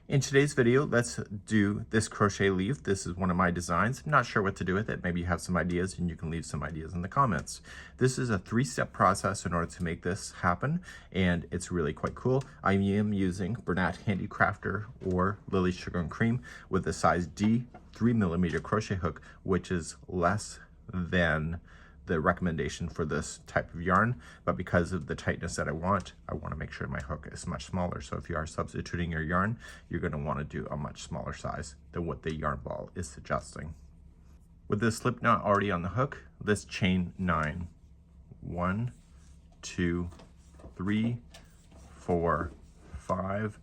In today's video, let's do this crochet leaf. This is one of my designs. I'm not sure what to do with it. Maybe you have some ideas and you can leave some ideas in the comments. This is a 3-step process in order to make this happen, and it's really quite cool. I am using Bernat Handicrafter or Lily's Sugar and Cream with a size D 3mm crochet hook, which is less than the recommendation for this type of yarn, but because of the tightness that I want to make sure my hook is much smaller. So if you are substituting your yarn, you're going to want to do a much smaller size than what the yarn ball is suggesting. With this slip knot already on the hook, let's chain 9. 1, 2, 3, 4, 5,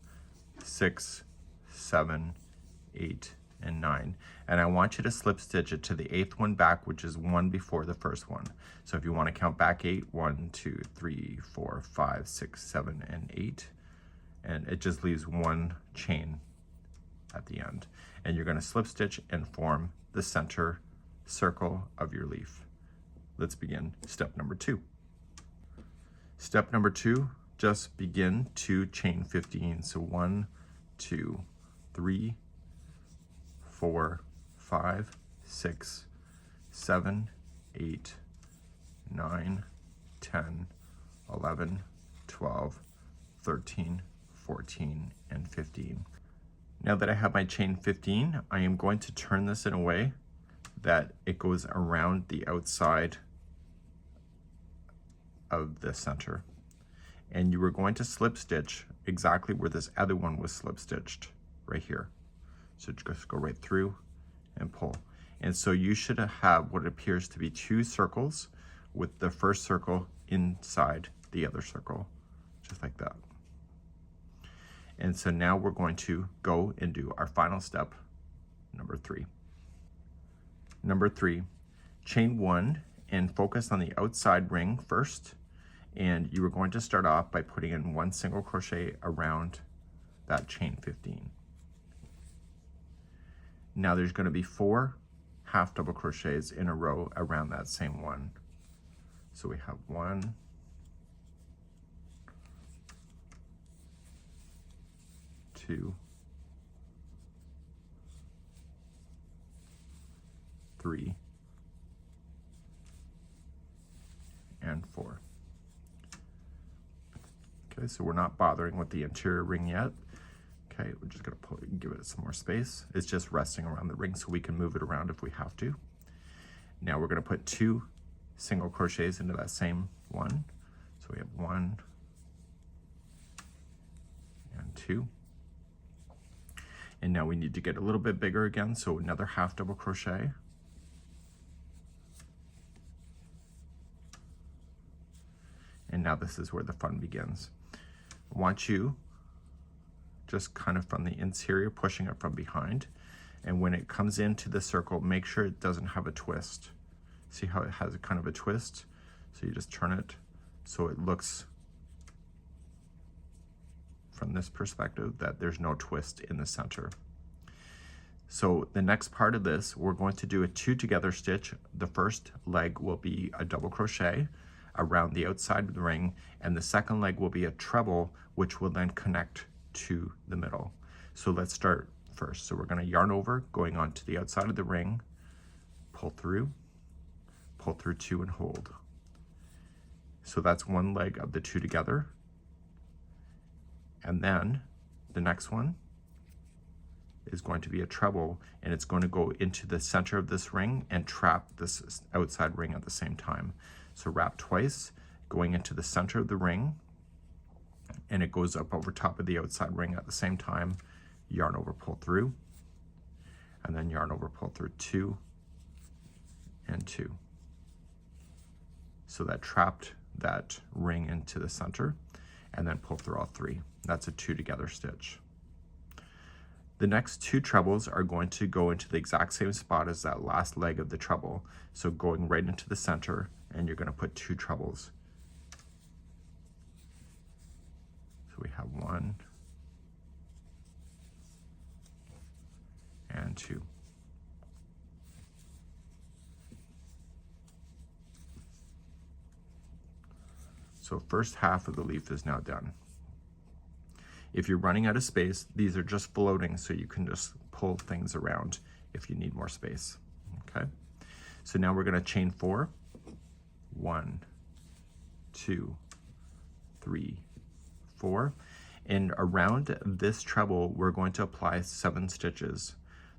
6, 7, 8, and 9. And I want you to slip stitch it to the 8th one back, which is one before the first one. So if you want to count back 8, 1, 2, 3, 4, 5, 6, 7, and 8. And it just leaves one chain at the end. And you're going to slip stitch and form the center circle of your leaf. Let's begin step number 2. Step number 2, just begin to chain 15. So 1, 2, 3, 4, 5, 6, 7, 8, 9, 10, 11, 12, 13, 14, and 15. Now that I have my chain 15, I am going to turn this in a way that it goes around the outside of the center. And you are going to slip stitch exactly where this other one was slip stitched, right here. So just go right through and pull. And so you should have what appears to be 2 circles with the first circle inside the other circle, just like that. And so now we're going to go and do our final step, number 3. Number 3, chain 1 and focus on the outside ring first. And you are going to start off by putting in 1 single crochet around that chain 15. Now there's going to be 4 half double crochets in a row around that same one. So we have 1, 2, 3, and 4. Okay, so we're not bothering with the interior ring yet. Okay, we're just going to give it some more space. It's just resting around the ring so we can move it around if we have to. Now we're going to put 2 single crochets into that same one. So we have 1 and 2. And now we need to get a little bit bigger again, so another half double crochet. And now this is where the fun begins. I want you just kind of from the interior, pushing it from behind. And when it comes into the circle, make sure it doesn't have a twist. See how it has a kind of a twist? So you just turn it so it looks from this perspective that there's no twist in the center. So the next part of this, we're going to do a 2 together stitch. The first leg will be a double crochet around the outside of the ring, and the second leg will be a treble, which will then connect to the middle. So let's start first. So we're going to yarn over, going on to the outside of the ring, pull through 2 and hold. So that's one leg of the 2 together. And then the next one is going to be a treble, and it's going to go into the center of this ring and trap this outside ring at the same time. So wrap twice, going into the center of the ring, and it goes up over top of the outside ring at the same time. Yarn over, pull through, and then yarn over, pull through 2 and 2. So that trapped that ring into the center, and then pull through all 3. That's a 2 together stitch. The next 2 trebles are going to go into the exact same spot as that last leg of the treble. So going right into the center, and you're going to put 2 trebles. So we have 1 and 2. So first half of the leaf is now done. If you're running out of space, these are just floating, so you can just pull things around if you need more space, okay? So now we're gonna chain 4. 1, 2, 3, 4. And around this treble, we're going to apply 7 stitches.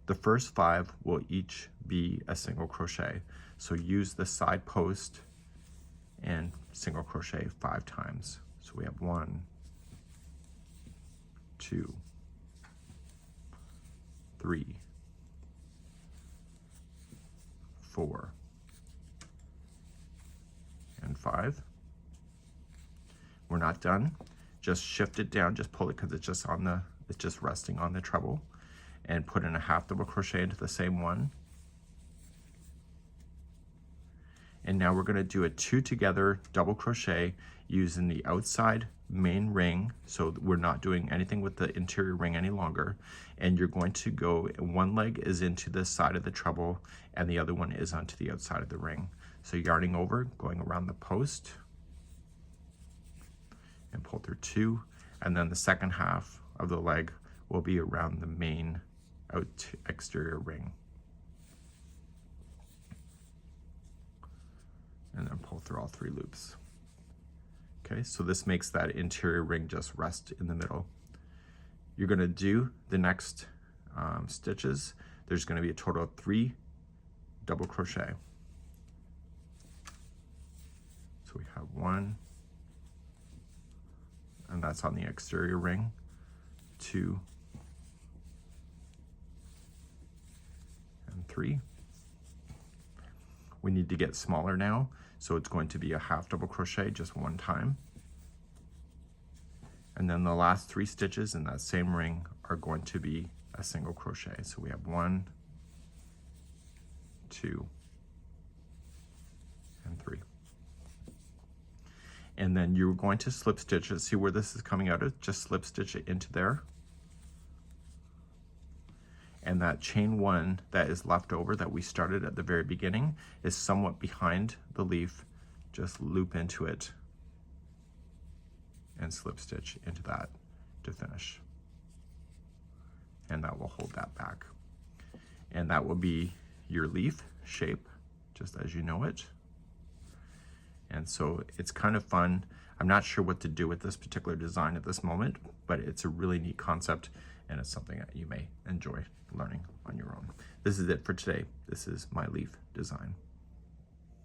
The first 5 will each be a single crochet. So use the side post and single crochet 5 times. So we have 1, 2, 3, 4, and 5. We're not done. Just shift it down, just pull it because it's just resting on the treble, and put in a half double crochet into the same one. And now we're going to do a 2 together double crochet using the outside main ring, so we're not doing anything with the interior ring any longer. And you're going to go, one leg is into this side of the treble and the other one is onto the outside of the ring. So yarning over, going around the post and pull through 2, and then the second half of the leg will be around the main exterior ring. And then pull through all 3 loops. Okay, so this makes that interior ring just rest in the middle. You're gonna do the next stitches. There's gonna be a total of 3 double crochet. So we have 1, and that's on the exterior ring, 2, and 3. We need to get smaller now, so it's going to be a half double crochet just 1 time. And then the last 3 stitches in that same ring are going to be a single crochet. So we have 1, 2, and 3. And then you're going to slip stitch it. See where this is coming out of? Just slip stitch it into there. And that chain 1 that is left over that we started at the very beginning is somewhat behind the leaf. Just loop into it and slip stitch into that to finish. And that will hold that back. And that will be your leaf shape, just as you know it. And so it's kind of fun. I'm not sure what to do with this particular design at this moment, but it's a really neat concept, and it's something that you may enjoy learning on your own. This is it for today. This is my leaf design.